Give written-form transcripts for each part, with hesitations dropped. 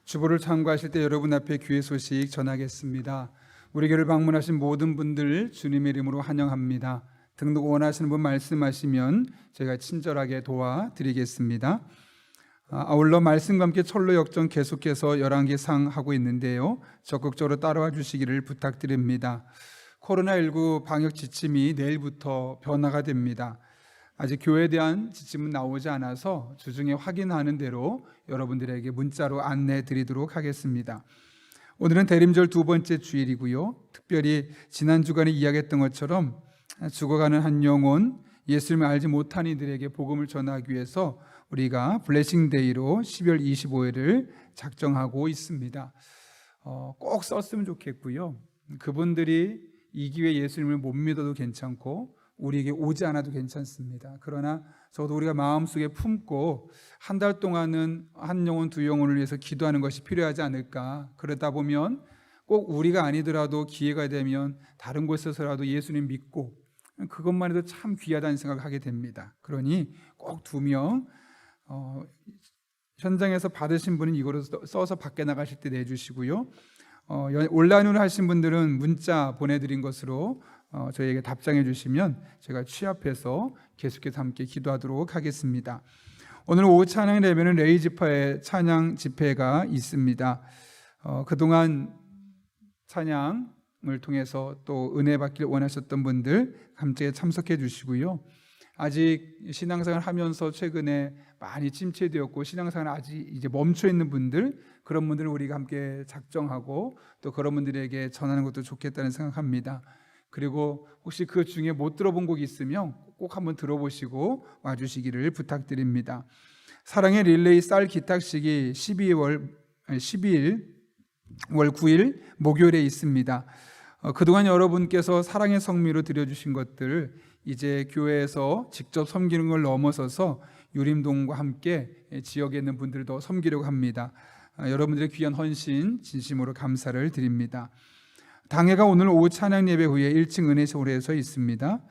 주보를 참고하실 때 여러분 앞에 귀의 소식 전하겠습니다. 우리 교회를 방문하신 모든 분들 주님의 이름으로 환영합니다. 등록 원하시는 분 말씀하시면 저희가 친절하게 도와드리겠습니다. 아울러 말씀과 함께 철로 역정 계속해서 열왕기상 하고 있는데요, 적극적으로 따라와 주시기를 부탁드립니다. 코로나19 방역 지침이 내일부터 변화가 됩니다. 아직 교회에 대한 지침은 나오지 않아서 주중에 확인하는 대로 여러분들에게 문자로 안내 드리도록 하겠습니다. 오늘은 대림절 두 번째 주일이고요, 특별히 지난 주간에 이야기했던 것처럼 죽어가는 한 영혼, 예수님을 알지 못한 이들에게 복음을 전하기 위해서 우리가 블레싱데이로 12월 25일을 작정하고 있습니다. 꼭 썼으면 좋겠고요, 그분들이 이 기회에 예수님을 못 믿어도 괜찮고 우리에게 오지 않아도 괜찮습니다. 그러나 저도 우리가 마음속에 품고 한 달 동안은 한 영혼 두 영혼을 위해서 기도하는 것이 필요하지 않을까. 그러다 보면 꼭 우리가 아니더라도 기회가 되면 다른 곳에서라도 예수님 믿고 그것만 해도 참 귀하다는 생각을 하게 됩니다. 그러니 꼭 2명 현장에서 받으신 분은 이거로 써서 밖에 나가실 때 내주시고요, 온라인으로 하신 분들은 문자 보내드린 것으로 저희에게 답장해 주시면 제가 취합해서 계속해서 함께 기도하도록 하겠습니다. 오늘 오후 찬양 예배는 레이지파의 찬양 집회가 있습니다. 그동안 찬양을 통해서 또 은혜 받길 원하셨던 분들 함께 참석해 주시고요, 아직 신앙생활 하면서 최근에 많이 침체되었고 신앙생활 아직 이제 멈춰 있는 분들, 그런 분들을 우리가 함께 작정하고 또 그런 분들에게 전하는 것도 좋겠다는 생각합니다. 그리고 혹시 그 중에 못 들어본 곡이 있으면 꼭 한번 들어보시고 와주시기를 부탁드립니다. 사랑의 릴레이 쌀 기탁식이 12월 9일 목요일에 있습니다. 그동안 여러분께서 사랑의 성미로 드려주신 것들 이제 교회에서 직접 섬기는 걸 넘어서서 유림동과 함께 지역에 있는 분들도 섬기려고 합니다. 여러분들의 귀한 헌신 진심으로 감사를 드립니다. 당회가 오늘 오후 찬양 예배 후에 1층 은혜홀에서 있습니다.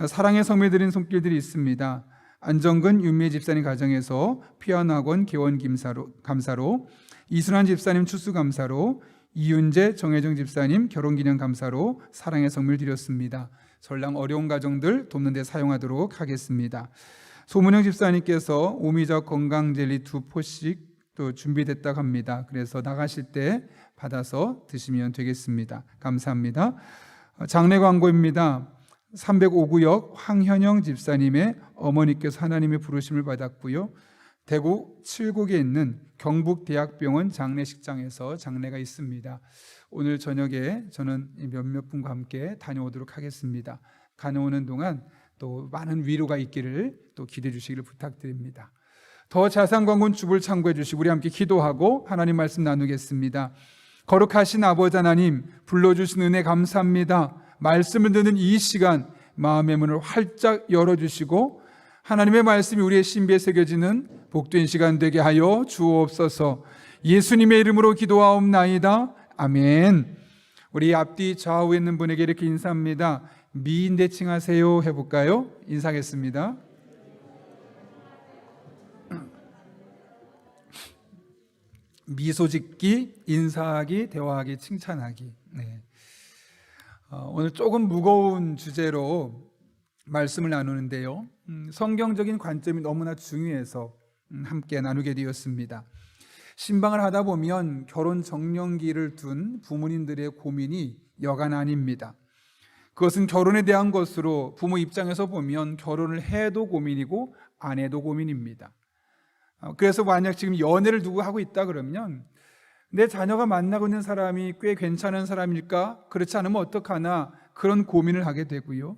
사랑의 성미 드린 손길들이 있습니다. 안정근 윤미 집사님 가정에서 피아노학원 개원 감사로, 이순환 집사님 추수 감사로, 이윤재 정혜정 집사님 결혼기념 감사로 사랑의 성미를 드렸습니다. 전랑 어려운 가정들 돕는 데 사용하도록 하겠습니다. 소문영 집사님께서 오미자 건강젤리 2포씩 또 준비됐다고 합니다. 그래서 나가실 때 받아서 드시면 되겠습니다. 감사합니다. 장례 광고입니다. 305구역 황현영 집사님의 어머니께서 하나님의 부르심을 받았고요, 대구 칠곡에 있는 경북대학병원 장례식장에서 장례가 있습니다. 오늘 저녁에 저는 몇몇 분과 함께 다녀오도록 하겠습니다. 다녀오는 동안 또 많은 위로가 있기를 또 기대해 주시기를 부탁드립니다. 더 자세한 광고는 주보를 참고해 주시고 우리 함께 기도하고 하나님 말씀 나누겠습니다. 거룩하신 아버지 하나님, 불러주신 은혜 감사합니다. 말씀을 듣는 이 시간 마음의 문을 활짝 열어주시고 하나님의 말씀이 우리의 신비에 새겨지는 복된 시간 되게 하여 주옵소서. 예수님의 이름으로 기도하옵나이다. 아멘. 우리 앞뒤 좌우에 있는 분에게 이렇게 인사합니다. 미인대칭하세요 해볼까요? 인사하겠습니다. 미소 짓기, 인사하기, 대화하기, 칭찬하기. 네. 오늘 조금 무거운 주제로 말씀을 나누는데요, 성경적인 관점이 너무나 중요해서 함께 나누게 되었습니다. 신방을 하다 보면 결혼 정년기를 둔 부모님들의 고민이 여간 아닙니다. 그것은 결혼에 대한 것으로 부모 입장에서 보면 결혼을 해도 고민이고 안 해도 고민입니다. 그래서 만약 지금 연애를 누구 하고 있다 그러면 내 자녀가 만나고 있는 사람이 꽤 괜찮은 사람일까? 그렇지 않으면 어떡하나? 그런 고민을 하게 되고요,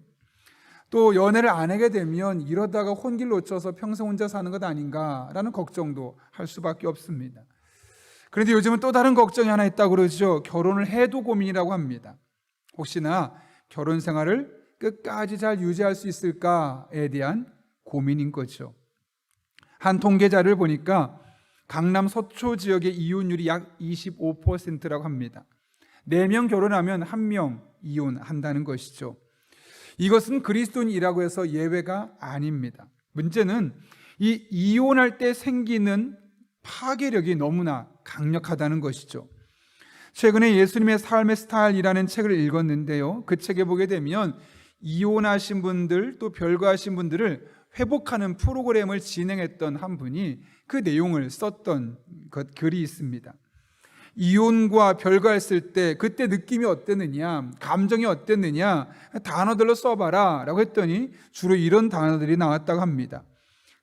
또 연애를 안 하게 되면 이러다가 혼길 놓쳐서 평생 혼자 사는 것 아닌가라는 걱정도 할 수밖에 없습니다. 그런데 요즘은 또 다른 걱정이 하나 있다고 그러죠. 결혼을 해도 고민이라고 합니다. 혹시나 결혼 생활을 끝까지 잘 유지할 수 있을까에 대한 고민인 거죠. 한 통계자를 보니까 강남 서초 지역의 이혼율이 약 25%라고 합니다. 4명 결혼하면 1명 이혼한다는 것이죠. 이것은 그리스도인이라고 해서 예외가 아닙니다. 문제는 이 이혼할 때 생기는 파괴력이 너무나 강력하다는 것이죠. 최근에 예수님의 삶의 스타일이라는 책을 읽었는데요, 그 책에 보게 되면 이혼하신 분들 또 별거하신 분들을 회복하는 프로그램을 진행했던 한 분이 그 내용을 썼던 글이 있습니다. 이혼과 별거했을 때 그때 느낌이 어땠느냐, 감정이 어땠느냐, 단어들로 써봐라 라고 했더니 주로 이런 단어들이 나왔다고 합니다.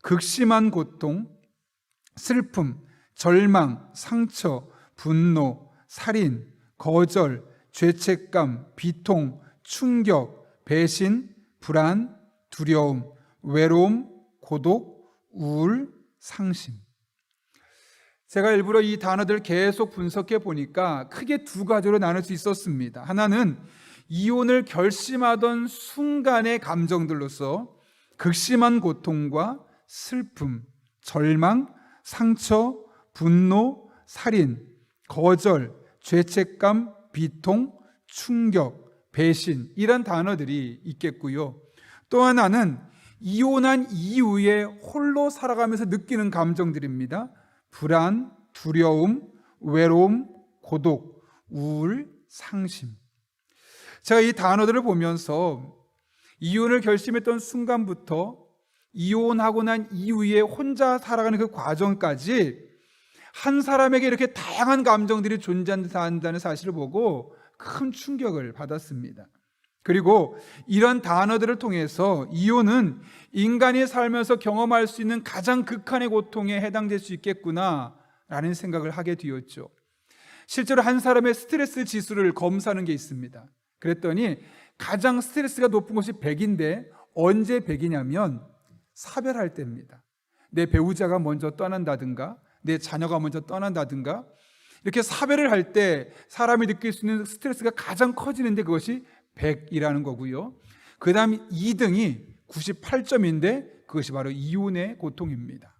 극심한 고통, 슬픔, 절망, 상처, 분노, 살인, 거절, 죄책감, 비통, 충격, 배신, 불안, 두려움, 외로움, 고독, 우울, 상심. 제가 일부러 이 단어들 계속 분석해 보니까 크게 두 가지로 나눌 수 있었습니다. 하나는 이혼을 결심하던 순간의 감정들로서 극심한 고통과 슬픔, 절망, 상처, 분노, 살인, 거절, 죄책감, 비통, 충격, 배신, 이런 단어들이 있겠고요. 또 하나는 이혼한 이후에 홀로 살아가면서 느끼는 감정들입니다. 불안, 두려움, 외로움, 고독, 우울, 상심. 제가 이 단어들을 보면서 이혼을 결심했던 순간부터 이혼하고 난 이후에 혼자 살아가는 그 과정까지 한 사람에게 이렇게 다양한 감정들이 존재한다는 사실을 보고 큰 충격을 받았습니다. 그리고 이런 단어들을 통해서 이혼은 인간이 살면서 경험할 수 있는 가장 극한의 고통에 해당될 수 있겠구나라는 생각을 하게 되었죠. 실제로 한 사람의 스트레스 지수를 검사하는 게 있습니다. 그랬더니 가장 스트레스가 높은 것이 100인데 언제 100이냐면 사별할 때입니다. 내 배우자가 먼저 떠난다든가 내 자녀가 먼저 떠난다든가 이렇게 사별을 할 때 사람이 느낄 수 있는 스트레스가 가장 커지는데 그것이 100이라는 거고요. 그 다음 2등이 98점인데 그것이 바로 이혼의 고통입니다.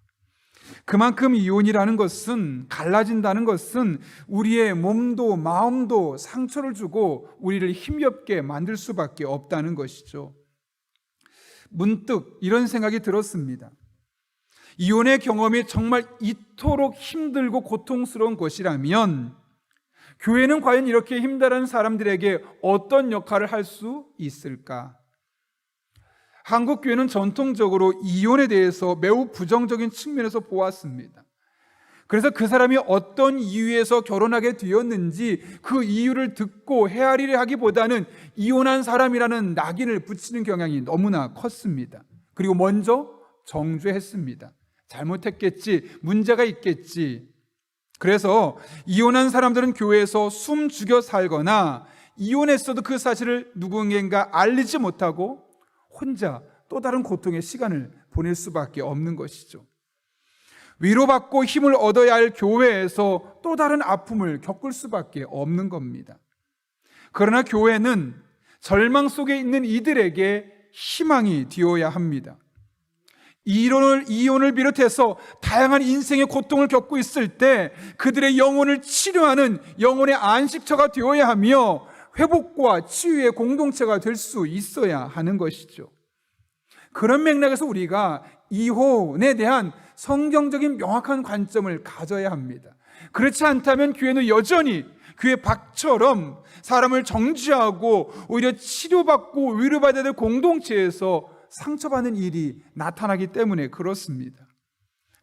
그만큼 이혼이라는 것은, 갈라진다는 것은 우리의 몸도 마음도 상처를 주고 우리를 힘겹게 만들 수밖에 없다는 것이죠. 문득 이런 생각이 들었습니다. 이혼의 경험이 정말 이토록 힘들고 고통스러운 것이라면 교회는 과연 이렇게 힘들어하는 사람들에게 어떤 역할을 할 수 있을까? 한국 교회는 전통적으로 이혼에 대해서 매우 부정적인 측면에서 보았습니다. 그래서 그 사람이 어떤 이유에서 결혼하게 되었는지 그 이유를 듣고 헤아리려 하기보다는 이혼한 사람이라는 낙인을 붙이는 경향이 너무나 컸습니다. 그리고 먼저 정죄했습니다. 잘못했겠지, 문제가 있겠지. 그래서 이혼한 사람들은 교회에서 숨 죽여 살거나 이혼했어도 그 사실을 누군가 알리지 못하고 혼자 또 다른 고통의 시간을 보낼 수밖에 없는 것이죠. 위로받고 힘을 얻어야 할 교회에서 또 다른 아픔을 겪을 수밖에 없는 겁니다. 그러나 교회는 절망 속에 있는 이들에게 희망이 되어야 합니다. 이혼을 비롯해서 다양한 인생의 고통을 겪고 있을 때 그들의 영혼을 치료하는 영혼의 안식처가 되어야 하며 회복과 치유의 공동체가 될 수 있어야 하는 것이죠. 그런 맥락에서 우리가 이혼에 대한 성경적인 명확한 관점을 가져야 합니다. 그렇지 않다면 교회는 여전히 교회 밖처럼 사람을 정죄하고 오히려 치료받고 위로받아야 될 공동체에서 상처받는 일이 나타나기 때문에 그렇습니다.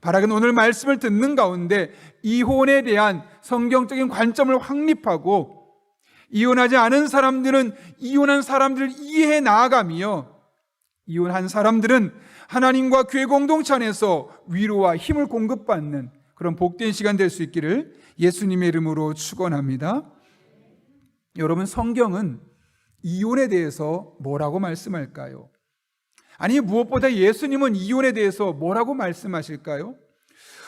바라긴 오늘 말씀을 듣는 가운데 이혼에 대한 성경적인 관점을 확립하고 이혼하지 않은 사람들은 이혼한 사람들을 이해해 나아가며 이혼한 사람들은 하나님과 교회 공동체 안에서 위로와 힘을 공급받는 그런 복된 시간 될 수 있기를 예수님의 이름으로 축원합니다. 여러분, 성경은 이혼에 대해서 뭐라고 말씀할까요? 아니, 무엇보다 예수님은 이혼에 대해서 뭐라고 말씀하실까요?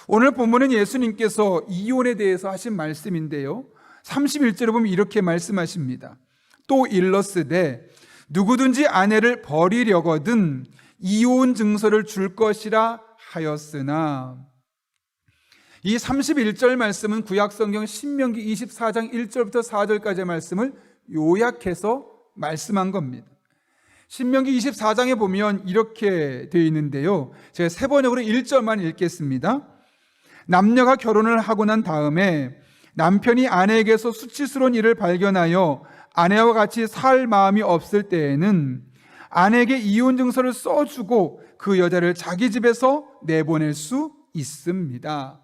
오늘 본문은 예수님께서 이혼에 대해서 하신 말씀인데요, 31절에 보면 이렇게 말씀하십니다. 또 일렀으되 누구든지 아내를 버리려거든 이혼 증서를 줄 것이라 하였으나. 이 31절 말씀은 구약성경 신명기 24장 1절부터 4절까지의 말씀을 요약해서 말씀한 겁니다. 신명기 24장에 보면 이렇게 되어 있는데요, 제가 세 번역으로 1절만 읽겠습니다. 남녀가 결혼을 하고 난 다음에 남편이 아내에게서 수치스러운 일을 발견하여 아내와 같이 살 마음이 없을 때에는 아내에게 이혼 증서를 써주고 그 여자를 자기 집에서 내보낼 수 있습니다.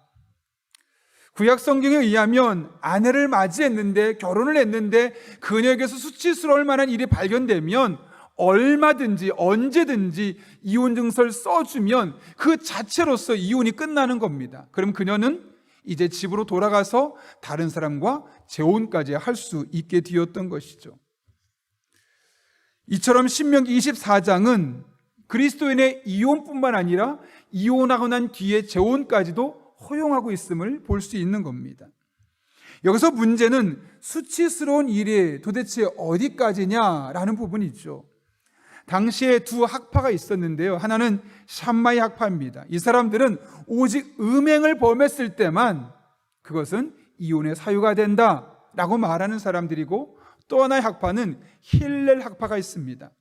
구약 성경에 의하면 아내를 맞이했는데, 결혼을 했는데 그녀에게서 수치스러울 만한 일이 발견되면 얼마든지 언제든지 이혼 증서를 써주면 그 자체로서 이혼이 끝나는 겁니다. 그럼 그녀는 이제 집으로 돌아가서 다른 사람과 재혼까지 할 수 있게 되었던 것이죠. 이처럼 신명기 24장은 그리스도인의 이혼뿐만 아니라 이혼하고 난 뒤에 재혼까지도 허용하고 있음을 볼 수 있는 겁니다. 여기서 문제는 수치스러운 일이 도대체 어디까지냐라는 부분이죠. 당시에 두 학파가 있었는데요. 하나는 샴마이 학파입니다. 이 사람들은 오직 음행을 범했을 때만 그것은 이혼의 사유가 된다라고 말하는 사람들이고, 또 하나의 학파는 힐렐 학파가 있습니다.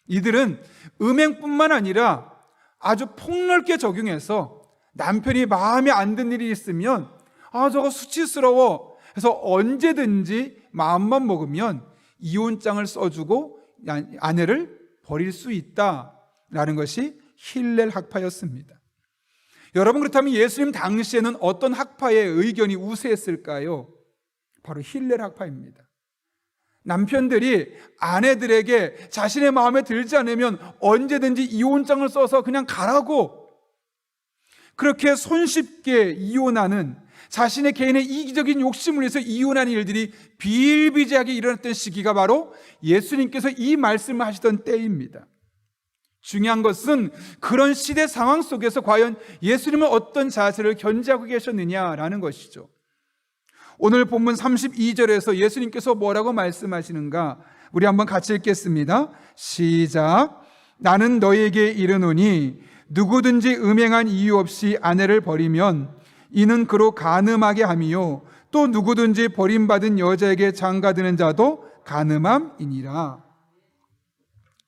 이들은 음행뿐만 아니라 아주 폭넓게 적용해서 남편이 마음에 안 드는 일이 있으면 저거 수치스러워 해서 언제든지 마음만 먹으면 이혼장을 써주고 아내를 버릴 수 있다라는 것이 힐렐 학파였습니다. 여러분, 그렇다면 예수님 당시에는 어떤 학파의 의견이 우세했을까요? 바로 힐렐 학파입니다. 남편들이 아내들에게 자신의 마음에 들지 않으면 언제든지 이혼장을 써서 그냥 가라고, 그렇게 손쉽게 이혼하는, 자신의 개인의 이기적인 욕심을 위해서 이혼하는 일들이 비일비재하게 일어났던 시기가 바로 예수님께서 이 말씀을 하시던 때입니다. 중요한 것은 그런 시대 상황 속에서 과연 예수님은 어떤 자세를 견지하고 계셨느냐라는 것이죠. 오늘 본문 32절에서 예수님께서 뭐라고 말씀하시는가? 우리 한번 같이 읽겠습니다. 시작. 나는 너에게 이르노니 누구든지 음행한 이유 없이 아내를 버리면 이는 그로 간음하게 함이요 또 누구든지 버림받은 여자에게 장가드는 자도 간음함이니라.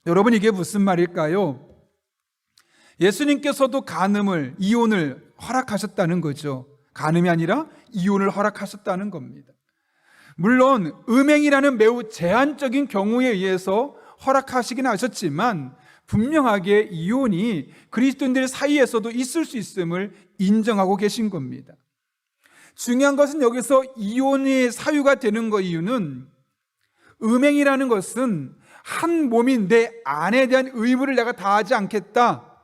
여러분, 이게 무슨 말일까요? 예수님께서도 간음을, 이혼을 허락하셨다는 거죠. 간음이 아니라 이혼을 허락하셨다는 겁니다. 물론 음행이라는 매우 제한적인 경우에 의해서 허락하시긴 하셨지만 분명하게 이혼이 그리스도인들 사이에서도 있을 수 있음을 인정하고 계신 겁니다. 중요한 것은 여기서 이혼의 사유가 되는 거 이유는, 음행이라는 것은 한 몸인 내 아내에 대한 의무를 내가 다하지 않겠다,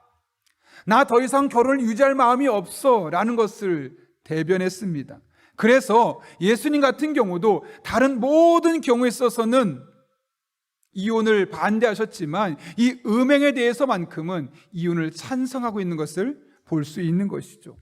나 더 이상 결혼을 유지할 마음이 없어 라는 것을 대변했습니다. 그래서 예수님 같은 경우도 다른 모든 경우에 있어서는 이혼을 반대하셨지만 이 음행에 대해서만큼은 이혼을 찬성하고 있는 것을 볼 수 있는 것이죠.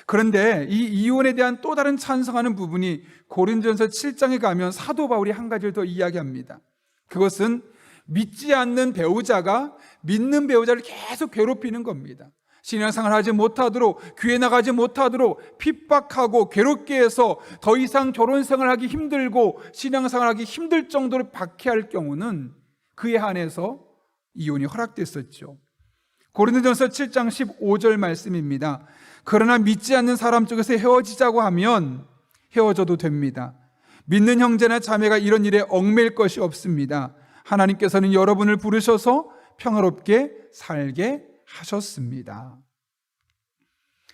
그런데 이 이혼에 대한 또 다른 찬성하는 부분이 고린도전서 7장에 가면 사도 바울이 한 가지를 더 이야기합니다. 그것은 믿지 않는 배우자가 믿는 배우자를 계속 괴롭히는 겁니다. 신앙생활 하지 못하도록, 교회 나가지 못하도록 핍박하고 괴롭게 해서 더 이상 결혼생활하기 힘들고 신앙생활하기 힘들 정도로 박해할 경우는 그에 한해서 이혼이 허락됐었죠. 고린도전서 7장 15절 말씀입니다. 그러나 믿지 않는 사람 쪽에서 헤어지자고 하면 헤어져도 됩니다. 믿는 형제나 자매가 이런 일에 얽매일 것이 없습니다. 하나님께서는 여러분을 부르셔서 평화롭게 살게 하셨습니다.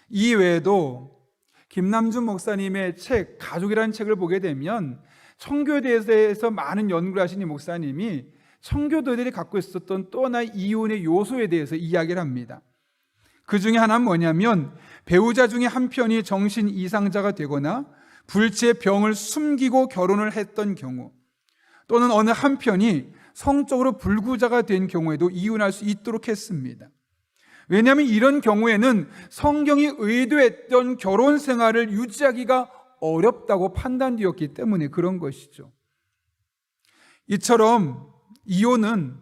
이 외에도 김남준 목사님의 책, 가족이라는 책을 보게 되면 청교에 대해서 많은 연구를 하신 이 목사님이 청교도들이 갖고 있었던 또 하나의 이혼의 요소에 대해서 이야기를 합니다. 그 중에 하나는 뭐냐면, 배우자 중에 한 편이 정신 이상자가 되거나 불치의 병을 숨기고 결혼을 했던 경우, 또는 어느 한 편이 성적으로 불구자가 된 경우에도 이혼할 수 있도록 했습니다. 왜냐하면 이런 경우에는 성경이 의도했던 결혼 생활을 유지하기가 어렵다고 판단되었기 때문에 그런 것이죠. 이처럼 이혼은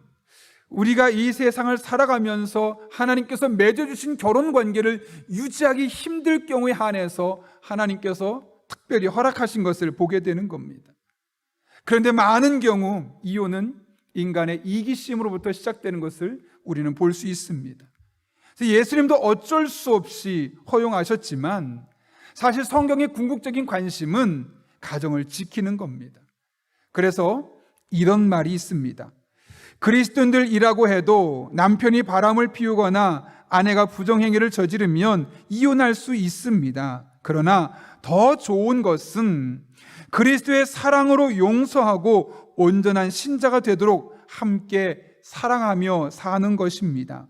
우리가 이 세상을 살아가면서 하나님께서 맺어주신 결혼 관계를 유지하기 힘들 경우에 한해서 하나님께서 특별히 허락하신 것을 보게 되는 겁니다. 그런데 많은 경우 이혼은 인간의 이기심으로부터 시작되는 것을 우리는 볼 수 있습니다. 그래서 예수님도 어쩔 수 없이 허용하셨지만 사실 성경의 궁극적인 관심은 가정을 지키는 겁니다. 그래서 이런 말이 있습니다. 그리스도인들이라고 해도 남편이 바람을 피우거나 아내가 부정행위를 저지르면 이혼할 수 있습니다. 그러나 더 좋은 것은 그리스도의 사랑으로 용서하고 온전한 신자가 되도록 함께 사랑하며 사는 것입니다.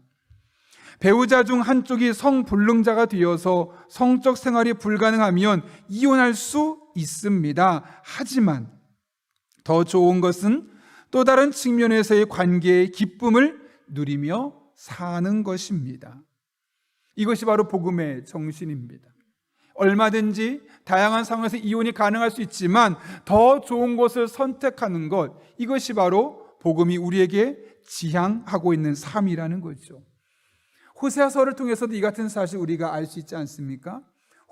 배우자 중 한쪽이 성불능자가 되어서 성적 생활이 불가능하면 이혼할 수 있습니다. 하지만 더 좋은 것은 또 다른 측면에서의 관계의 기쁨을 누리며 사는 것입니다. 이것이 바로 복음의 정신입니다. 얼마든지 다양한 상황에서 이혼이 가능할 수 있지만 더 좋은 것을 선택하는 것, 이것이 바로 복음이 우리에게 지향하고 있는 삶이라는 거죠. 호세아서를 통해서도 이 같은 사실 우리가 알 수 있지 않습니까?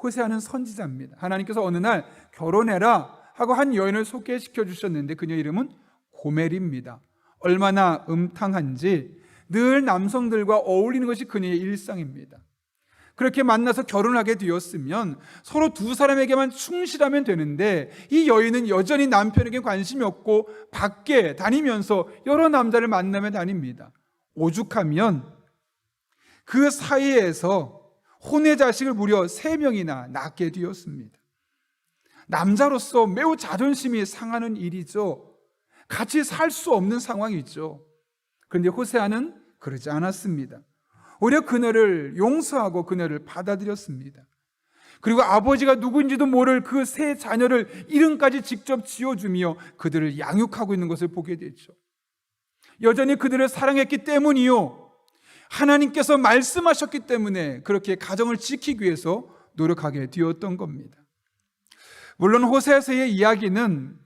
호세아는 선지자입니다. 하나님께서 어느 날 결혼해라 하고 한 여인을 소개시켜 주셨는데 그녀 이름은 고멜입니다. 얼마나 음탕한지 늘 남성들과 어울리는 것이 그녀의 일상입니다. 그렇게 만나서 결혼하게 되었으면 서로 두 사람에게만 충실하면 되는데 이 여인은 여전히 남편에게 관심이 없고 밖에 다니면서 여러 남자를 만나며 다닙니다. 오죽하면 그 사이에서 혼외 자식을 무려 3명이나 낳게 되었습니다. 남자로서 매우 자존심이 상하는 일이죠. 같이 살 수 없는 상황이죠. 그런데 호세아는 그러지 않았습니다. 오히려 그녀를 용서하고 그녀를 받아들였습니다. 그리고 아버지가 누군지도 모를 그 3 자녀를 이름까지 직접 지어주며 그들을 양육하고 있는 것을 보게 되죠. 여전히 그들을 사랑했기 때문이요, 하나님께서 말씀하셨기 때문에 그렇게 가정을 지키기 위해서 노력하게 되었던 겁니다. 물론 호세아서의 이야기는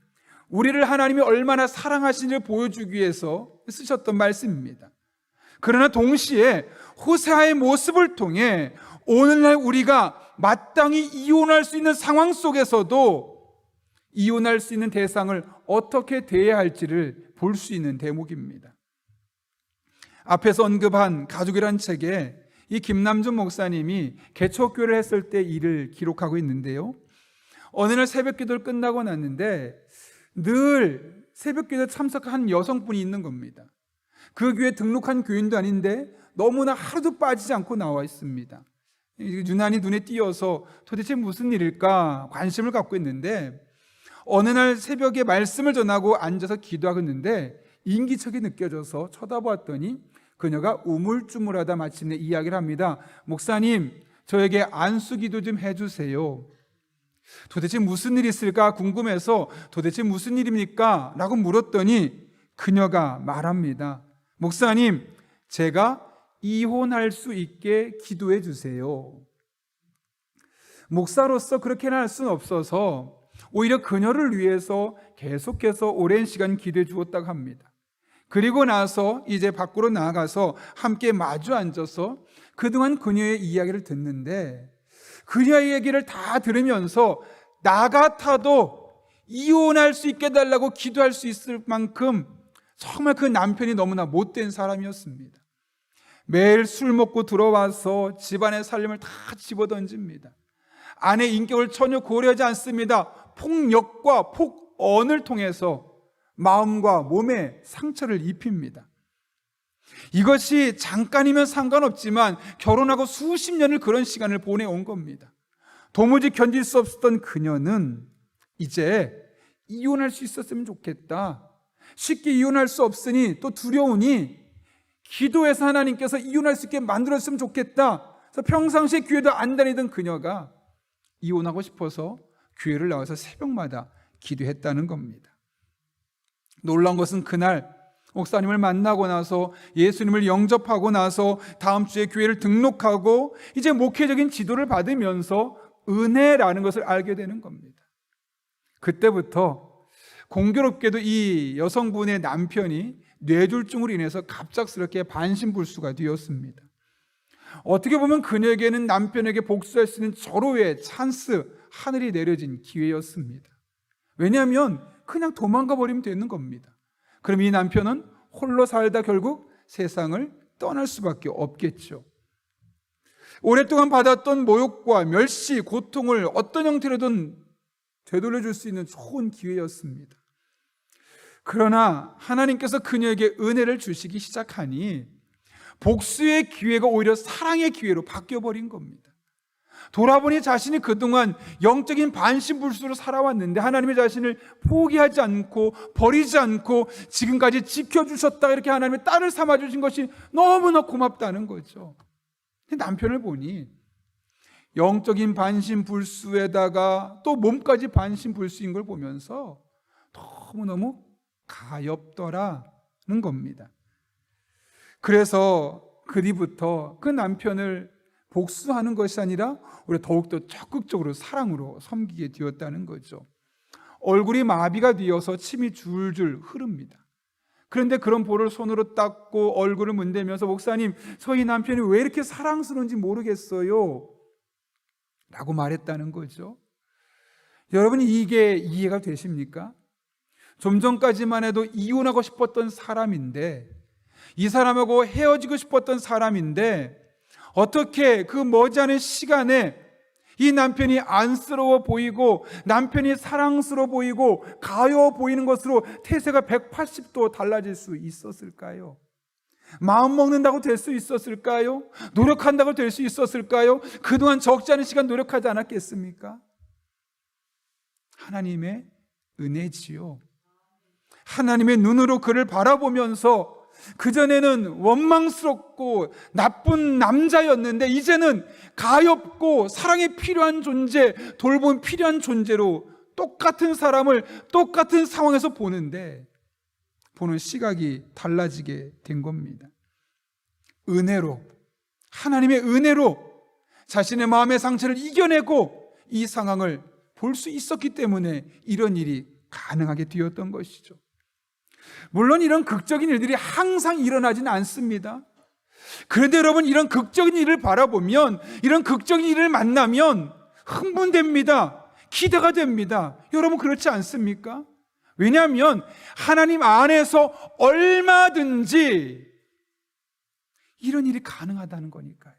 우리를 하나님이 얼마나 사랑하시는지를 보여주기 위해서 쓰셨던 말씀입니다. 그러나 동시에 호세아의 모습을 통해 오늘날 우리가 마땅히 이혼할 수 있는 상황 속에서도 이혼할 수 있는 대상을 어떻게 대해야 할지를 볼 수 있는 대목입니다. 앞에서 언급한 가족이란 책에 이 김남준 목사님이 개척교회를 했을 때 일을 기록하고 있는데요, 어느 날 새벽기도를 끝나고 났는데 늘 새벽기도에 참석한 여성분이 있는 겁니다. 그 교회에 등록한 교인도 아닌데 너무나 하루도 빠지지 않고 나와 있습니다. 유난히 눈에 띄어서 도대체 무슨 일일까 관심을 갖고 있는데, 어느 날 새벽에 말씀을 전하고 앉아서 기도하고 있는데 인기척이 느껴져서 쳐다보았더니 그녀가 우물쭈물하다 마침내 이야기를 합니다. 목사님, 저에게 안수기도 좀 해주세요. 도대체 무슨 일이 있을까 궁금해서 도대체 무슨 일입니까? 라고 물었더니 그녀가 말합니다. 목사님, 제가 이혼할 수 있게 기도해 주세요. 목사로서 그렇게는 할 수는 없어서 오히려 그녀를 위해서 계속해서 오랜 시간 기도해 주었다고 합니다. 그리고 나서 이제 밖으로 나가서 함께 마주 앉아서 그동안 그녀의 이야기를 듣는데, 그녀의 얘기를 다 들으면서 나 같아도 이혼할 수 있게 해달라고 기도할 수 있을 만큼 정말 그 남편이 너무나 못된 사람이었습니다. 매일 술 먹고 들어와서 집안의 살림을 다 집어던집니다. 아내 인격을 전혀 고려하지 않습니다. 폭력과 폭언을 통해서 마음과 몸에 상처를 입힙니다. 이것이 잠깐이면 상관없지만 결혼하고 수십 년을 그런 시간을 보내온 겁니다. 도무지 견딜 수 없었던 그녀는 이제 이혼할 수 있었으면 좋겠다, 쉽게 이혼할 수 없으니 또 두려우니 기도해서 하나님께서 이혼할 수 있게 만들었으면 좋겠다. 그래서 평상시에 교회도 안 다니던 그녀가 이혼하고 싶어서 교회를 나와서 새벽마다 기도했다는 겁니다. 놀라운 것은 그날 목사님을 만나고 나서 예수님을 영접하고 나서 다음 주에 교회를 등록하고 이제 목회적인 지도를 받으면서 은혜라는 것을 알게 되는 겁니다. 그때부터 공교롭게도 이 여성분의 남편이 뇌졸중으로 인해서 갑작스럽게 반신불수가 되었습니다. 어떻게 보면 그녀에게는 남편에게 복수할 수 있는 절호의 찬스, 하늘이 내려진 기회였습니다. 왜냐하면 그냥 도망가 버리면 되는 겁니다. 그럼 이 남편은 홀로 살다 결국 세상을 떠날 수밖에 없겠죠. 오랫동안 받았던 모욕과 멸시, 고통을 어떤 형태로든 되돌려줄 수 있는 좋은 기회였습니다. 그러나 하나님께서 그녀에게 은혜를 주시기 시작하니 복수의 기회가 오히려 사랑의 기회로 바뀌어버린 겁니다. 돌아보니 자신이 그동안 영적인 반신불수로 살아왔는데 하나님의 자신을 포기하지 않고 버리지 않고 지금까지 지켜주셨다, 이렇게 하나님의 딸을 삼아주신 것이 너무나 고맙다는 거죠. 남편을 보니 영적인 반신불수에다가 또 몸까지 반신불수인 걸 보면서 너무너무 가엾더라는 겁니다. 그래서 그 뒤부터 그 남편을 복수하는 것이 아니라 오히려 더욱더 적극적으로 사랑으로 섬기게 되었다는 거죠. 얼굴이 마비가 되어서 침이 줄줄 흐릅니다. 그런데 그런 볼을 손으로 닦고 얼굴을 문대면서 목사님, 저희 남편이 왜 이렇게 사랑스러운지 모르겠어요 라고 말했다는 거죠. 여러분, 이게 이해가 되십니까? 좀 전까지만 해도 이혼하고 싶었던 사람인데, 이 사람하고 헤어지고 싶었던 사람인데 어떻게 그 머지않은 시간에 이 남편이 안쓰러워 보이고 남편이 사랑스러워 보이고 가여워 보이는 것으로 태세가 180도 달라질 수 있었을까요? 마음 먹는다고 될 수 있었을까요? 노력한다고 될 수 있었을까요? 그동안 적지 않은 시간 노력하지 않았겠습니까? 하나님의 은혜지요. 하나님의 눈으로 그를 바라보면서 그전에는 원망스럽고 나쁜 남자였는데 이제는 가엾고 사랑이 필요한 존재, 돌봄이 필요한 존재로 똑같은 사람을 똑같은 상황에서 보는데 보는 시각이 달라지게 된 겁니다. 은혜로, 하나님의 은혜로 자신의 마음의 상처를 이겨내고 이 상황을 볼 수 있었기 때문에 이런 일이 가능하게 되었던 것이죠. 물론 이런 극적인 일들이 항상 일어나지는 않습니다. 그런데 여러분, 이런 극적인 일을 바라보면, 이런 극적인 일을 만나면 흥분됩니다. 기대가 됩니다. 여러분, 그렇지 않습니까? 왜냐하면 하나님 안에서 얼마든지 이런 일이 가능하다는 거니까요.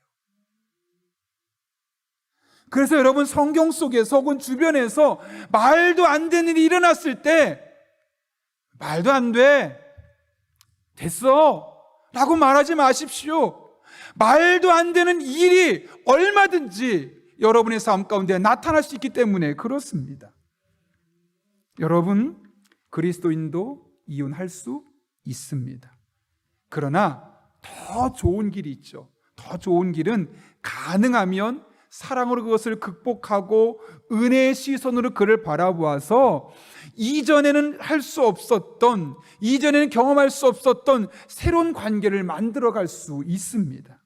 그래서 여러분, 성경 속에서 혹은 주변에서 말도 안 되는 일이 일어났을 때 말도 안 돼, 됐어 라고 말하지 마십시오. 말도 안 되는 일이 얼마든지 여러분의 삶 가운데 나타날 수 있기 때문에 그렇습니다. 여러분, 그리스도인도 이혼할 수 있습니다. 그러나 더 좋은 길이 있죠. 더 좋은 길은 가능하면 사랑으로 그것을 극복하고 은혜의 시선으로 그를 바라보아서 이전에는 할 수 없었던, 이전에는 경험할 수 없었던 새로운 관계를 만들어갈 수 있습니다.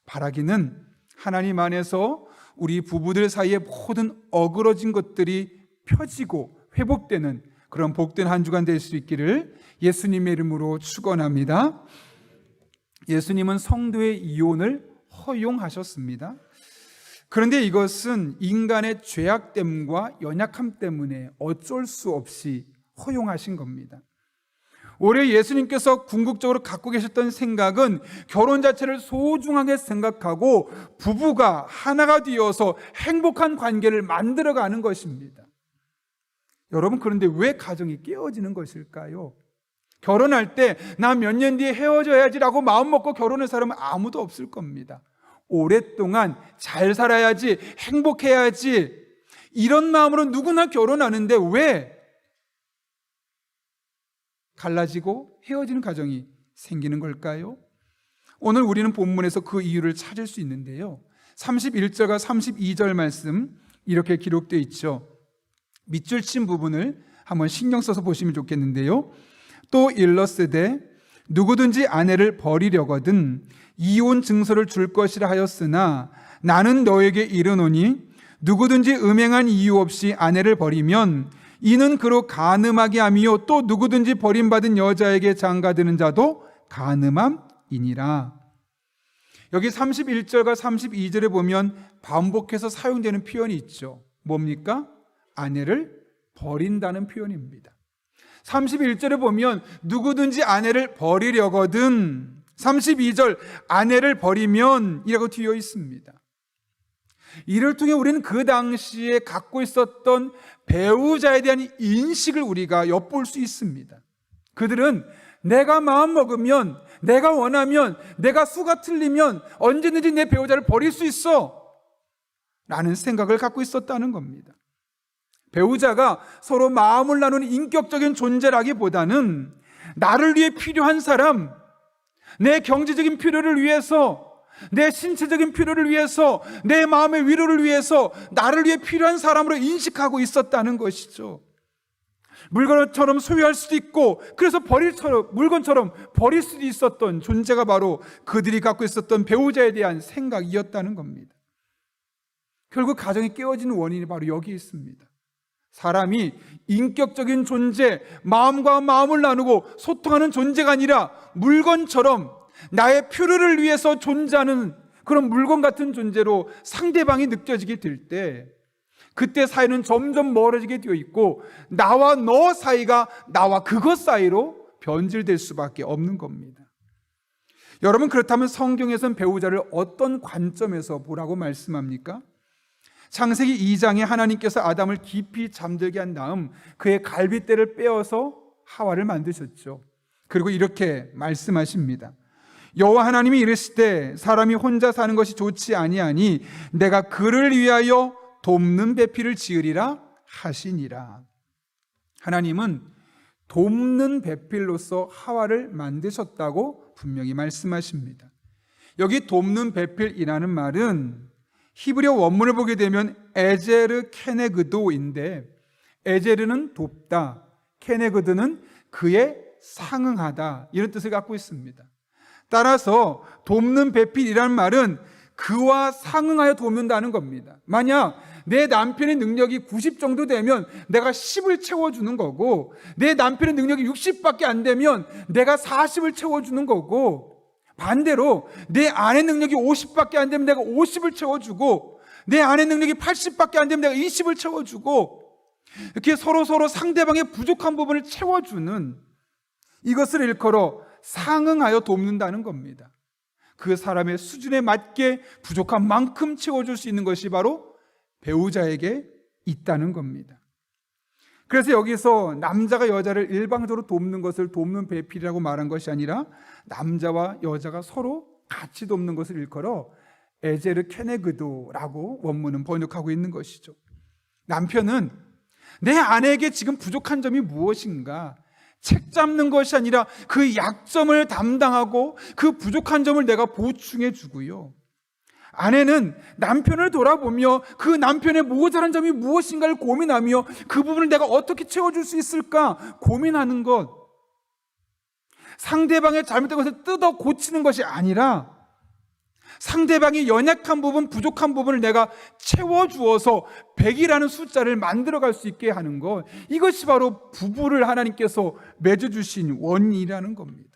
바라기는 하나님 안에서 우리 부부들 사이의 모든 어그러진 것들이 펴지고 회복되는 그런 복된 한 주간 될 수 있기를 예수님의 이름으로 축원합니다. 예수님은 성도의 이혼을 허용하셨습니다. 그런데 이것은 인간의 죄악됨과 연약함 때문에 어쩔 수 없이 허용하신 겁니다. 오히려 예수님께서 궁극적으로 갖고 계셨던 생각은 결혼 자체를 소중하게 생각하고 부부가 하나가 되어서 행복한 관계를 만들어가는 것입니다. 여러분, 그런데 왜 가정이 깨어지는 것일까요? 결혼할 때 나 몇 년 뒤에 헤어져야지라고 마음 먹고 결혼한 사람은 아무도 없을 겁니다. 오랫동안 잘 살아야지, 행복해야지, 이런 마음으로 누구나 결혼하는데 왜 갈라지고 헤어지는 가정이 생기는 걸까요? 오늘 우리는 본문에서 그 이유를 찾을 수 있는데요, 31절과 32절 말씀 이렇게 기록되어 있죠. 밑줄 친 부분을 한번 신경 써서 보시면 좋겠는데요, 또 일렀으되 누구든지 아내를 버리려거든 이혼 증서를 줄 것이라 하였으나 나는 너에게 이르노니 누구든지 음행한 이유 없이 아내를 버리면 이는 그로 간음하게 함이요 또 누구든지 버림받은 여자에게 장가드는 자도 간음함이니라. 여기 31절과 32절에 보면 반복해서 사용되는 표현이 있죠. 뭡니까? 아내를 버린다는 표현입니다. 31절에 보면 누구든지 아내를 버리려거든, 32절 아내를 버리면 이라고 되어 있습니다. 이를 통해 우리는 그 당시에 갖고 있었던 배우자에 대한 인식을 우리가 엿볼 수 있습니다. 그들은 내가 마음 먹으면, 내가 원하면, 내가 수가 틀리면 언제든지 내 배우자를 버릴 수 있어 라는 생각을 갖고 있었다는 겁니다. 배우자가 서로 마음을 나누는 인격적인 존재라기보다는 나를 위해 필요한 사람, 내 경제적인 필요를 위해서, 내 신체적인 필요를 위해서, 내 마음의 위로를 위해서 나를 위해 필요한 사람으로 인식하고 있었다는 것이죠. 물건처럼 소유할 수도 있고, 그래서 물건처럼 버릴 수도 있었던 존재가 바로 그들이 갖고 있었던 배우자에 대한 생각이었다는 겁니다. 결국 가정이 깨어지는 원인이 바로 여기 있습니다. 사람이 인격적인 존재, 마음과 마음을 나누고 소통하는 존재가 아니라 물건처럼 나의 필요를 위해서 존재하는 그런 물건 같은 존재로 상대방이 느껴지게 될 때, 그때 사이는 점점 멀어지게 되어 있고 나와 너 사이가 나와 그것 사이로 변질될 수밖에 없는 겁니다. 여러분, 그렇다면 성경에서는 배우자를 어떤 관점에서 보라고 말씀합니까? 창세기 2장에 하나님께서 아담을 깊이 잠들게 한 다음 그의 갈빗대를 빼어서 하와를 만드셨죠. 그리고 이렇게 말씀하십니다. 여호와 하나님이 이르시되 사람이 혼자 사는 것이 좋지 아니하니 내가 그를 위하여 돕는 배필을 지으리라 하시니라. 하나님은 돕는 배필로서 하와를 만드셨다고 분명히 말씀하십니다. 여기 돕는 배필이라는 말은 히브리어 원문을 보게 되면 에제르 케네그도인데, 에제르는 돕다, 케네그드는 그에 상응하다, 이런 뜻을 갖고 있습니다. 따라서 돕는 배필이라는 말은 그와 상응하여 돕는다는 겁니다. 만약 내 남편의 능력이 90 정도 되면 내가 10을 채워주는 거고, 내 남편의 능력이 60밖에 안 되면 내가 40을 채워주는 거고, 반대로 내 아내 능력이 50밖에 안 되면 내가 50을 채워주고, 내 아내 능력이 80밖에 안 되면 내가 20을 채워주고, 이렇게 서로 상대방의 부족한 부분을 채워주는, 이것을 일컬어 상응하여 돕는다는 겁니다. 그 사람의 수준에 맞게 부족한 만큼 채워줄 수 있는 것이 바로 배우자에게 있다는 겁니다. 그래서 여기서 남자가 여자를 일방적으로 돕는 것을 돕는 배필이라고 말한 것이 아니라 남자와 여자가 서로 같이 돕는 것을 일컬어 에제르 케네그도라고 원문은 번역하고 있는 것이죠. 남편은 내 아내에게 지금 부족한 점이 무엇인가 책 잡는 것이 아니라 그 약점을 담당하고 그 부족한 점을 내가 보충해 주고요. 아내는 남편을 돌아보며 그 남편의 모자란 점이 무엇인가를 고민하며 그 부분을 내가 어떻게 채워줄 수 있을까 고민하는 것, 상대방의 잘못된 것을 뜯어 고치는 것이 아니라 상대방이 연약한 부분, 부족한 부분을 내가 채워주어서 100이라는 숫자를 만들어갈 수 있게 하는 것, 이것이 바로 부부를 하나님께서 맺어주신 원인이라는 겁니다.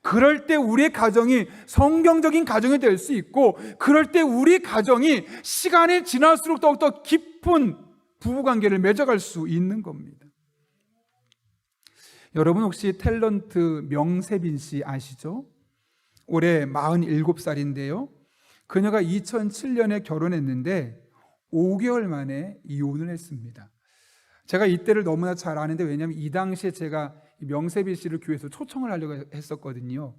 그럴 때 우리의 가정이 성경적인 가정이 될 수 있고, 그럴 때 우리 가정이 시간이 지날수록 더욱더 깊은 부부관계를 맺어갈 수 있는 겁니다. 여러분 혹시 탤런트 명세빈 씨 아시죠? 올해 47살인데요. 그녀가 2007년에 결혼했는데 5개월 만에 이혼을 했습니다. 제가 이때를 너무나 잘 아는데, 왜냐하면 이 당시에 제가 명세빈 씨를 교회에서 초청을 하려고 했었거든요.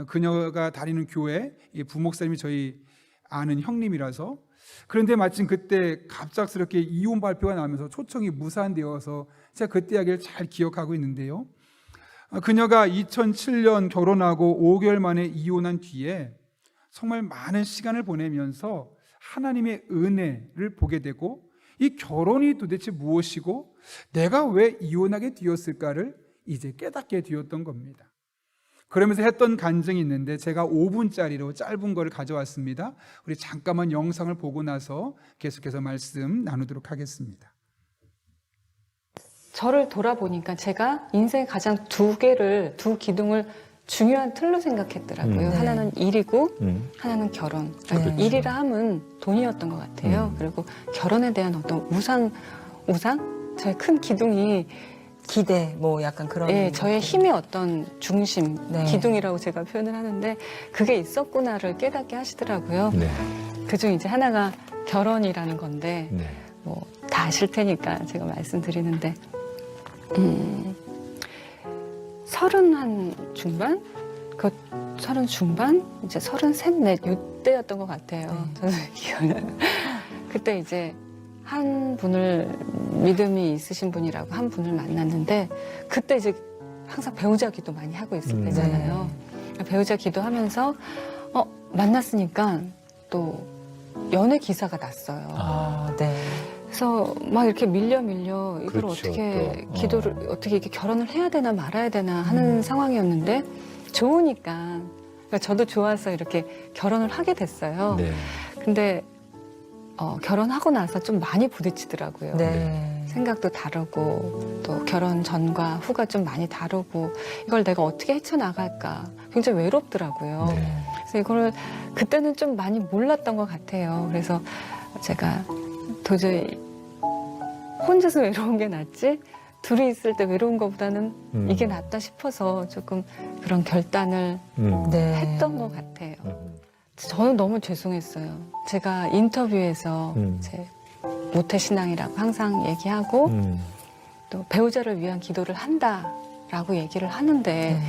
그녀가 다니는 교회 부목사님이 저희 아는 형님이라서. 그런데 마침 그때 갑작스럽게 이혼 발표가 나면서 초청이 무산되어서 제가 그때 이야기를 잘 기억하고 있는데요. 그녀가 2007년 결혼하고 5개월 만에 이혼한 뒤에 정말 많은 시간을 보내면서 하나님의 은혜를 보게 되고, 이 결혼이 도대체 무엇이고 내가 왜 이혼하게 되었을까를 이제 깨닫게 되었던 겁니다. 그러면서 했던 간증이 있는데 제가 5분짜리로 짧은 거를 가져왔습니다. 우리 잠깐만 영상을 보고 나서 계속해서 말씀 나누도록 하겠습니다. 저를 돌아보니까 제가 인생의 가장 두 기둥을 중요한 틀로 생각했더라고요. 하나는 일이고 하나는 결혼. 그러니까 일이라 함은 돈이었던 것 같아요. 그리고 결혼에 대한 어떤 우상? 저의 큰 기둥이 기대, 뭐 약간 그런. 네, 저의 힘의 어떤 중심, 네. 기둥이라고 제가 표현을 하는데 그게 있었구나를 깨닫게 하시더라고요. 네. 그중 이제 하나가 결혼이라는 건데 네. 뭐 다 아실 테니까 제가 말씀드리는데 30한 중반? 그 30 중반? 이제 33, 4 이때였던 것 같아요. 저는 기억나요. 그때 이제 한 분을 믿음이 있으신 분이라고 한 분을 만났는데 그때 이제 항상 배우자 기도 많이 하고 있을 때잖아요. 배우자 기도하면서 만났으니까 또 연애 기사가 났어요. 아, 네. 그래서 막 이렇게 밀려 이걸 그렇죠, 어떻게 또. 기도를 어떻게 이렇게 결혼을 해야 되나 말아야 되나 하는 상황이었는데 좋으니까 그러니까 저도 좋아서 이렇게 결혼을 하게 됐어요. 네. 근데 결혼하고 나서 좀 많이 부딪히더라고요. 네. 생각도 다르고 또 결혼 전과 후가 좀 많이 다르고 이걸 내가 어떻게 헤쳐나갈까 굉장히 외롭더라고요. 네. 그래서 이거를 그때는 좀 많이 몰랐던 것 같아요. 그래서 제가 도저히 혼자서 외로운 게 낫지 둘이 있을 때 외로운 것보다는 이게 낫다 싶어서 조금 그런 결단을 네. 했던 것 같아요. 저는 너무 죄송했어요. 제가 인터뷰에서 제 모태신앙이라고 항상 얘기하고 또 배우자를 위한 기도를 한다라고 얘기를 하는데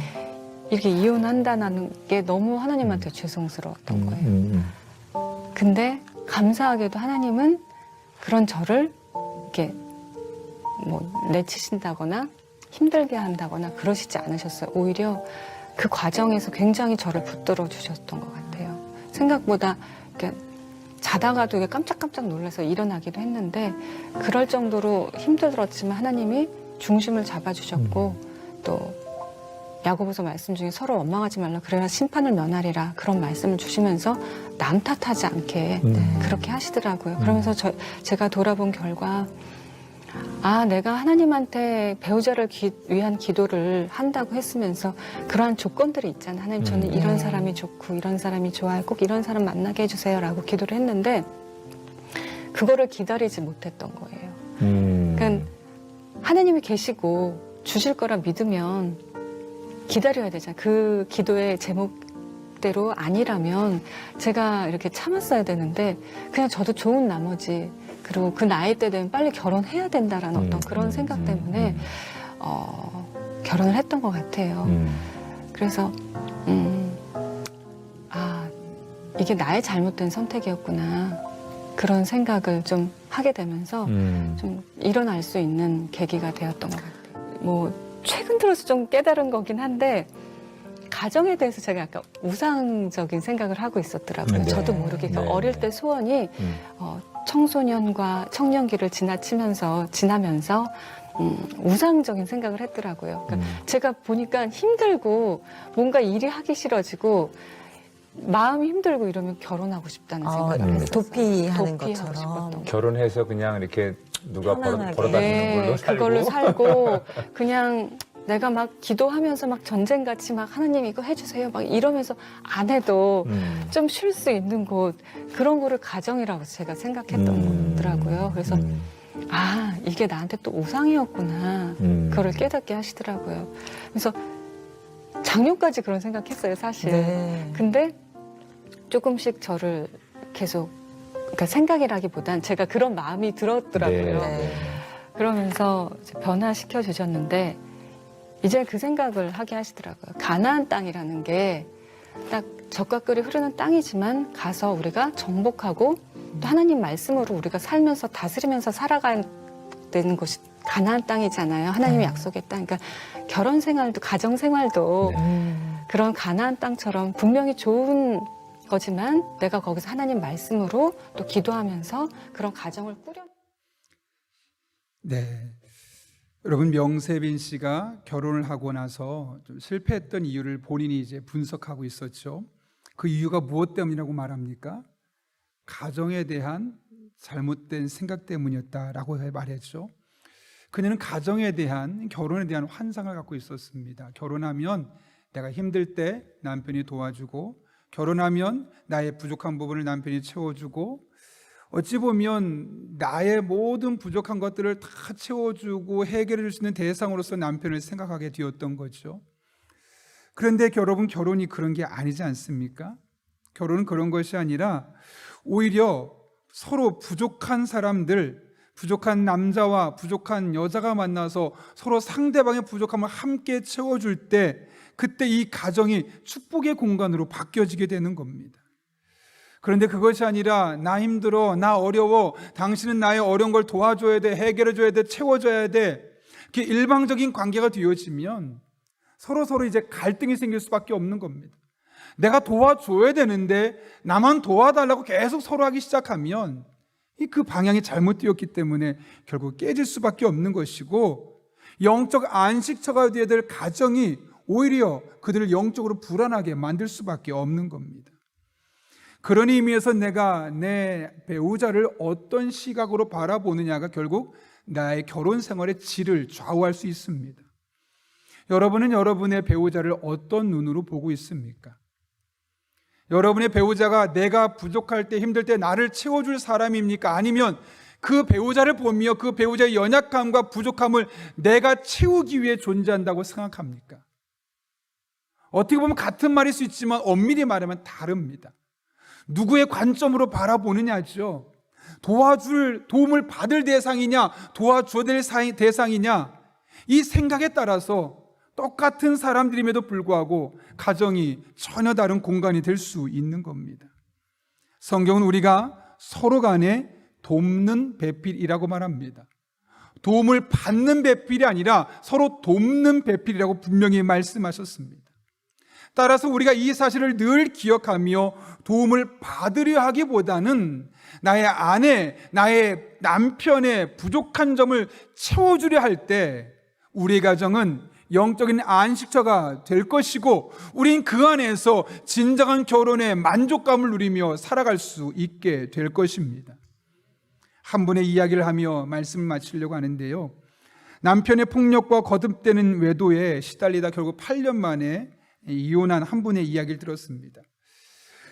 이렇게 이혼한다는 게 너무 하나님한테 죄송스러웠던 거예요. 근데 감사하게도 하나님은 그런 저를 이렇게 뭐 내치신다거나 힘들게 한다거나 그러시지 않으셨어요. 오히려 그 과정에서 굉장히 저를 붙들어 주셨던 것 같아요. 생각보다 이렇게 자다가도 이게 깜짝깜짝 놀라서 일어나기도 했는데 그럴 정도로 힘들었지만 하나님이 중심을 잡아주셨고 또 야고보서 말씀 중에 서로 원망하지 말라 그래야 심판을 면하리라 그런 말씀을 주시면서 남 탓하지 않게 그렇게 하시더라고요. 그러면서 제가 돌아본 결과 내가 하나님한테 배우자를 위한 기도를 한다고 했으면서 그러한 조건들이 있잖아요. 하나님 저는 이런 사람이 좋고 이런 사람이 좋아요. 꼭 이런 사람 만나게 해주세요 라고 기도를 했는데 그거를 기다리지 못했던 거예요. 그러니까 하나님이 계시고 주실 거라 믿으면 기다려야 되잖아요. 그 기도의 제목대로 아니라면 제가 이렇게 참았어야 되는데 그냥 저도 좋은 나머지 그리고 그 나이 때 되면 빨리 결혼해야 된다라는 어떤 그런 생각 때문에 결혼을 했던 것 같아요. 그래서 이게 나의 잘못된 선택이었구나 그런 생각을 좀 하게 되면서 좀 일어날 수 있는 계기가 되었던 것 같아요. 뭐 최근 들어서 좀 깨달은 거긴 한데 가정에 대해서 제가 약간 우상적인 생각을 하고 있었더라고요. 네. 저도 모르게 네. 어릴 때 소원이 청소년과 청년기를 지나면서 우상적인 생각을 했더라고요. 그러니까 제가 보니까 힘들고 뭔가 일이 하기 싫어지고 마음이 힘들고 이러면 결혼하고 싶다는 생각을 했어요. 도피하는 도피하고 것처럼. 싶었던 거예요. 결혼해서 그냥 이렇게 누가 편안하게. 벌어다 주는 걸로 살고. 그걸로 살고 그냥 내가 막 기도하면서 막 전쟁같이 막 하나님 이거 해주세요 막 이러면서 안 해도 좀 쉴 수 있는 곳 그런 거를 가정이라고 제가 생각했던 거더라고요. 그래서 이게 나한테 또 우상이었구나 그거를 깨닫게 하시더라고요. 그래서 작년까지 그런 생각했어요 사실. 네. 근데 조금씩 저를 계속 그러니까 생각이라기보단 제가 그런 마음이 들었더라고요. 네. 그러면서 이제 변화시켜 주셨는데 이제 그 생각을 하게 하시더라고요. 가나안 땅이라는 게 딱 젖과 꿀이 흐르는 땅이지만 가서 우리가 정복하고 또 하나님 말씀으로 우리가 살면서 다스리면서 살아가야 되는 곳이 가나안 땅이잖아요. 하나님의 약속의 땅. 그러니까 결혼 생활도 가정 생활도 그런 가나안 땅처럼 분명히 좋은 거지만 내가 거기서 하나님 말씀으로 또 기도하면서 그런 가정을 꾸려. 네. 여러분 명세빈 씨가 결혼을 하고 나서 좀 실패했던 이유를 본인이 이제 분석하고 있었죠. 그 이유가 무엇 때문이라고 말합니까? 가정에 대한 잘못된 생각 때문이었다라고 말했죠. 그녀는 가정에 대한 결혼에 대한 환상을 갖고 있었습니다. 결혼하면 내가 힘들 때 남편이 도와주고 결혼하면 나의 부족한 부분을 남편이 채워주고 어찌 보면 나의 모든 부족한 것들을 다 채워주고 해결해 줄 수 있는 대상으로서 남편을 생각하게 되었던 거죠. 그런데 여러분 결혼이 그런 게 아니지 않습니까? 결혼은 그런 것이 아니라 오히려 서로 부족한 사람들, 부족한 남자와 부족한 여자가 만나서 서로 상대방의 부족함을 함께 채워줄 때 그때 이 가정이 축복의 공간으로 바뀌어지게 되는 겁니다. 그런데 그것이 아니라 나 힘들어, 나 어려워, 당신은 나의 어려운 걸 도와줘야 돼, 해결해줘야 돼, 채워줘야 돼, 이렇게 일방적인 관계가 되어지면 서로 이제 갈등이 생길 수밖에 없는 겁니다. 내가 도와줘야 되는데 나만 도와달라고 계속 서로 하기 시작하면 그 방향이 잘못되었기 때문에 결국 깨질 수밖에 없는 것이고, 영적 안식처가 되어야 될 가정이 오히려 그들을 영적으로 불안하게 만들 수밖에 없는 겁니다. 그런 의미에서 내가 내 배우자를 어떤 시각으로 바라보느냐가 결국 나의 결혼 생활의 질을 좌우할 수 있습니다. 여러분은 여러분의 배우자를 어떤 눈으로 보고 있습니까? 여러분의 배우자가 내가 부족할 때, 힘들 때 나를 채워줄 사람입니까? 아니면 그 배우자를 보며 그 배우자의 연약함과 부족함을 내가 채우기 위해 존재한다고 생각합니까? 어떻게 보면 같은 말일 수 있지만 엄밀히 말하면 다릅니다. 누구의 관점으로 바라보느냐죠. 도움을 받을 대상이냐, 도와줘야 될 대상이냐, 이 생각에 따라서 똑같은 사람들임에도 불구하고 가정이 전혀 다른 공간이 될 수 있는 겁니다. 성경은 우리가 서로 간에 돕는 배필이라고 말합니다. 도움을 받는 배필이 아니라 서로 돕는 배필이라고 분명히 말씀하셨습니다. 따라서 우리가 이 사실을 늘 기억하며 도움을 받으려 하기보다는 나의 아내, 나의 남편의 부족한 점을 채워주려 할 때 우리 가정은 영적인 안식처가 될 것이고, 우린 그 안에서 진정한 결혼의 만족감을 누리며 살아갈 수 있게 될 것입니다. 한 분의 이야기를 하며 말씀을 마치려고 하는데요, 남편의 폭력과 거듭되는 외도에 시달리다 결국 8년 만에 이혼한 한 분의 이야기를 들었습니다.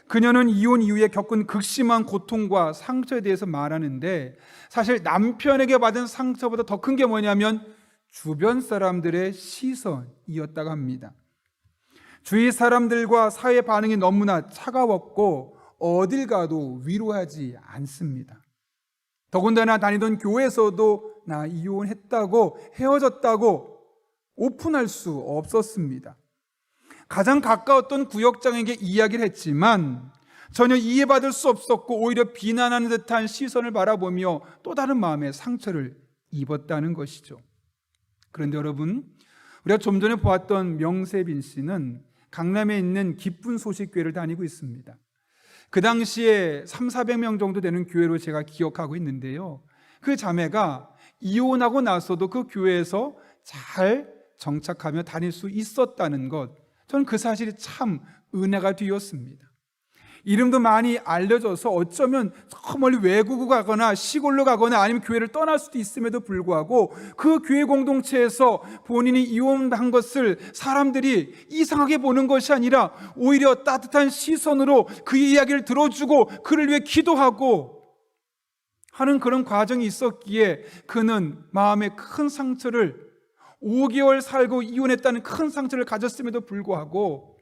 그녀는 이혼 이후에 겪은 극심한 고통과 상처에 대해서 말하는데, 사실 남편에게 받은 상처보다 더 큰 게 뭐냐면 주변 사람들의 시선이었다고 합니다. 주위 사람들과 사회 반응이 너무나 차가웠고 어딜 가도 위로하지 않습니다. 더군다나 다니던 교회에서도 나 이혼했다고, 헤어졌다고 오픈할 수 없었습니다. 가장 가까웠던 구역장에게 이야기를 했지만 전혀 이해받을 수 없었고 오히려 비난하는 듯한 시선을 바라보며 또 다른 마음의 상처를 입었다는 것이죠. 그런데 여러분, 우리가 좀 전에 보았던 명세빈 씨는 강남에 있는 기쁜 소식 교회를 다니고 있습니다. 그 당시에 300~400명 정도 되는 교회로 제가 기억하고 있는데요, 그 자매가 이혼하고 나서도 그 교회에서 잘 정착하며 다닐 수 있었다는 것, 저는 그 사실이 참 은혜가 되었습니다. 이름도 많이 알려져서 어쩌면 저 멀리 외국을 가거나 시골로 가거나 아니면 교회를 떠날 수도 있음에도 불구하고 그 교회 공동체에서 본인이 이혼한 것을 사람들이 이상하게 보는 것이 아니라 오히려 따뜻한 시선으로 그의 이야기를 들어주고 그를 위해 기도하고 하는 그런 과정이 있었기에 그는 마음에 큰 상처를, 5개월 살고 이혼했다는 큰 상처를 가졌음에도 불구하고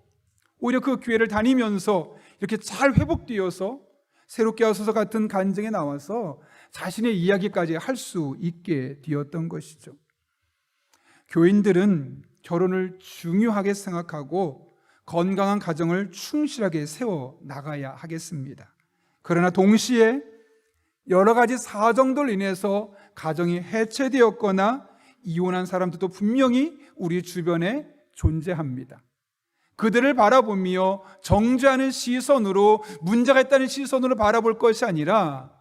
오히려 그 교회를 다니면서 이렇게 잘 회복되어서 새롭게 하소서 같은 간증에 나와서 자신의 이야기까지 할 수 있게 되었던 것이죠. 교인들은 결혼을 중요하게 생각하고 건강한 가정을 충실하게 세워 나가야 하겠습니다. 그러나 동시에 여러 가지 사정들로 인해서 가정이 해체되었거나 이혼한 사람들도 분명히 우리 주변에 존재합니다. 그들을 바라보며 정죄하는 시선으로, 문제가 있다는 시선으로 바라볼 것이 아니라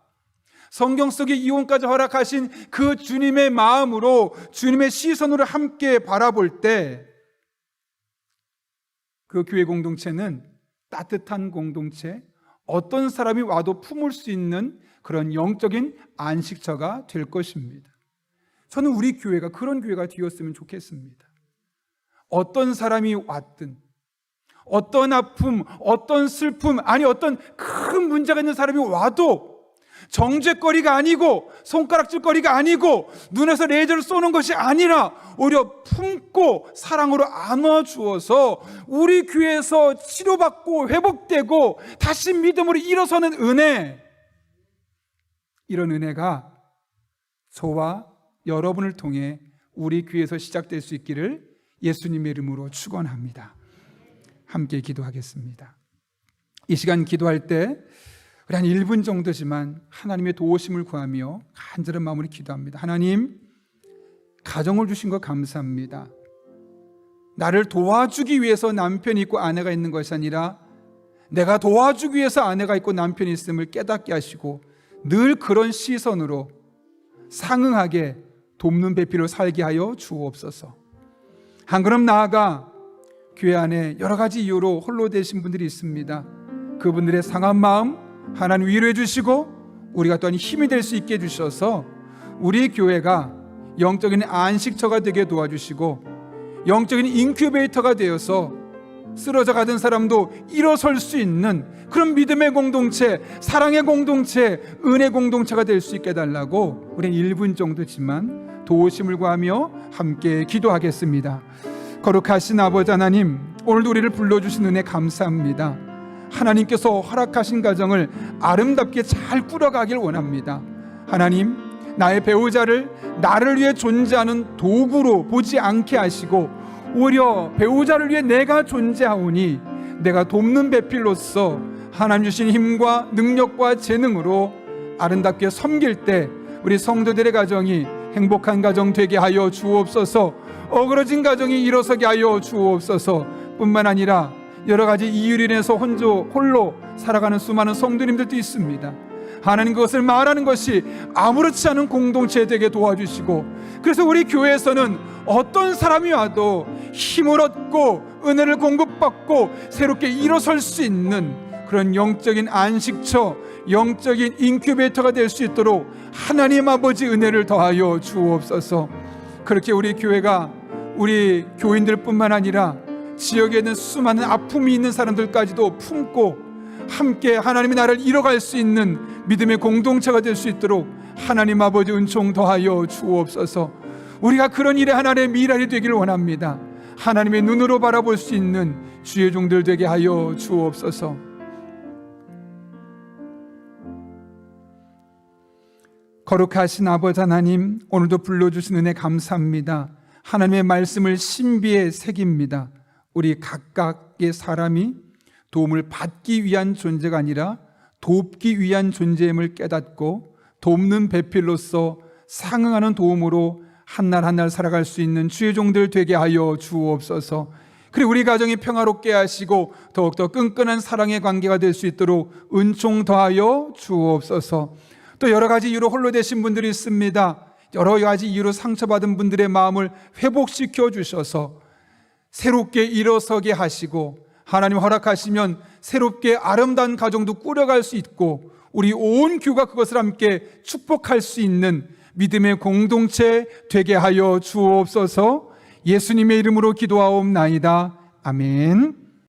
성경 속에 이혼까지 허락하신 그 주님의 마음으로, 주님의 시선으로 함께 바라볼 때 그 교회 공동체는 따뜻한 공동체, 어떤 사람이 와도 품을 수 있는 그런 영적인 안식처가 될 것입니다. 저는 우리 교회가 그런 교회가 되었으면 좋겠습니다. 어떤 사람이 왔든, 어떤 아픔, 어떤 슬픔, 아니 어떤 큰 문제가 있는 사람이 와도 정죄거리가 아니고 손가락질거리가 아니고 눈에서 레이저를 쏘는 것이 아니라 오히려 품고 사랑으로 안아주어서 우리 교회에서 치료받고 회복되고 다시 믿음으로 일어서는 은혜, 이런 은혜가 저와 여러분을 통해 우리 교회에서 시작될 수 있기를 예수님의 이름으로 축원합니다. 함께 기도하겠습니다. 이 시간 기도할 때 우리 한 1분 정도지만 하나님의 도우심을 구하며 간절한 마음으로 기도합니다. 하나님, 가정을 주신 것 감사합니다. 나를 도와주기 위해서 남편이 있고 아내가 있는 것이 아니라 내가 도와주기 위해서 아내가 있고 남편이 있음을 깨닫게 하시고 늘 그런 시선으로 상응하게 돕는 배필로 살게 하여 주옵소서. 한 걸음 나아가 교회 안에 여러 가지 이유로 홀로 되신 분들이 있습니다. 그분들의 상한 마음 하나님 위로해 주시고 우리가 또한 힘이 될 수 있게 해주셔서 우리 교회가 영적인 안식처가 되게 도와주시고 영적인 인큐베이터가 되어서 쓰러져 가던 사람도 일어설 수 있는 그런 믿음의 공동체, 사랑의 공동체, 은혜 공동체가 될 수 있게 해달라고 우리는 1분 정도지만 도우심을 구하며 함께 기도하겠습니다. 거룩하신 아버지 하나님, 오늘도 우리를 불러주신 은혜 감사합니다. 하나님께서 허락하신 가정을 아름답게 잘 꾸려가길 원합니다. 하나님, 나의 배우자를 나를 위해 존재하는 도구로 보지 않게 하시고 오히려 배우자를 위해 내가 존재하오니 내가 돕는 배필로서 하나님 주신 힘과 능력과 재능으로 아름답게 섬길 때 우리 성도들의 가정이 행복한 가정 되게 하여 주옵소서. 어그러진 가정이 일어서게 하여 주옵소서. 뿐만 아니라 여러 가지 이유로 인해서 홀로 살아가는 수많은 성도님들도 있습니다. 하나님, 그것을 말하는 것이 아무렇지 않은 공동체 되게 도와주시고, 그래서 우리 교회에서는 어떤 사람이 와도 힘을 얻고 은혜를 공급받고 새롭게 일어설 수 있는 그런 영적인 안식처, 영적인 인큐베이터가 될 수 있도록 하나님 아버지 은혜를 더하여 주옵소서. 그렇게 우리 교회가 우리 교인들뿐만 아니라 지역에 있는 수많은 아픔이 있는 사람들까지도 품고 함께 하나님의 나라를 이뤄갈 수 있는 믿음의 공동체가 될 수 있도록 하나님 아버지 은총 더하여 주옵소서. 우리가 그런 일에 하나님의 미랄이 되기를 원합니다. 하나님의 눈으로 바라볼 수 있는 주의 종들 되게 하여 주옵소서. 거룩하신 아버지 하나님, 오늘도 불러주신 은혜 감사합니다. 하나님의 말씀을 신비에 새깁니다. 우리 각각의 사람이 도움을 받기 위한 존재가 아니라 돕기 위한 존재임을 깨닫고 돕는 배필로서 상응하는 도움으로 한날 한날 살아갈 수 있는 주의 종들 되게 하여 주옵소서. 그리고 우리 가정이 평화롭게 하시고 더욱더 끈끈한 사랑의 관계가 될 수 있도록 은총 더하여 주옵소서. 또 여러 가지 이유로 홀로 되신 분들이 있습니다. 여러 가지 이유로 상처받은 분들의 마음을 회복시켜 주셔서 새롭게 일어서게 하시고 하나님 허락하시면 새롭게 아름다운 가정도 꾸려갈 수 있고 우리 온 교회가 그것을 함께 축복할 수 있는 믿음의 공동체 되게 하여 주옵소서. 예수님의 이름으로 기도하옵나이다. 아멘.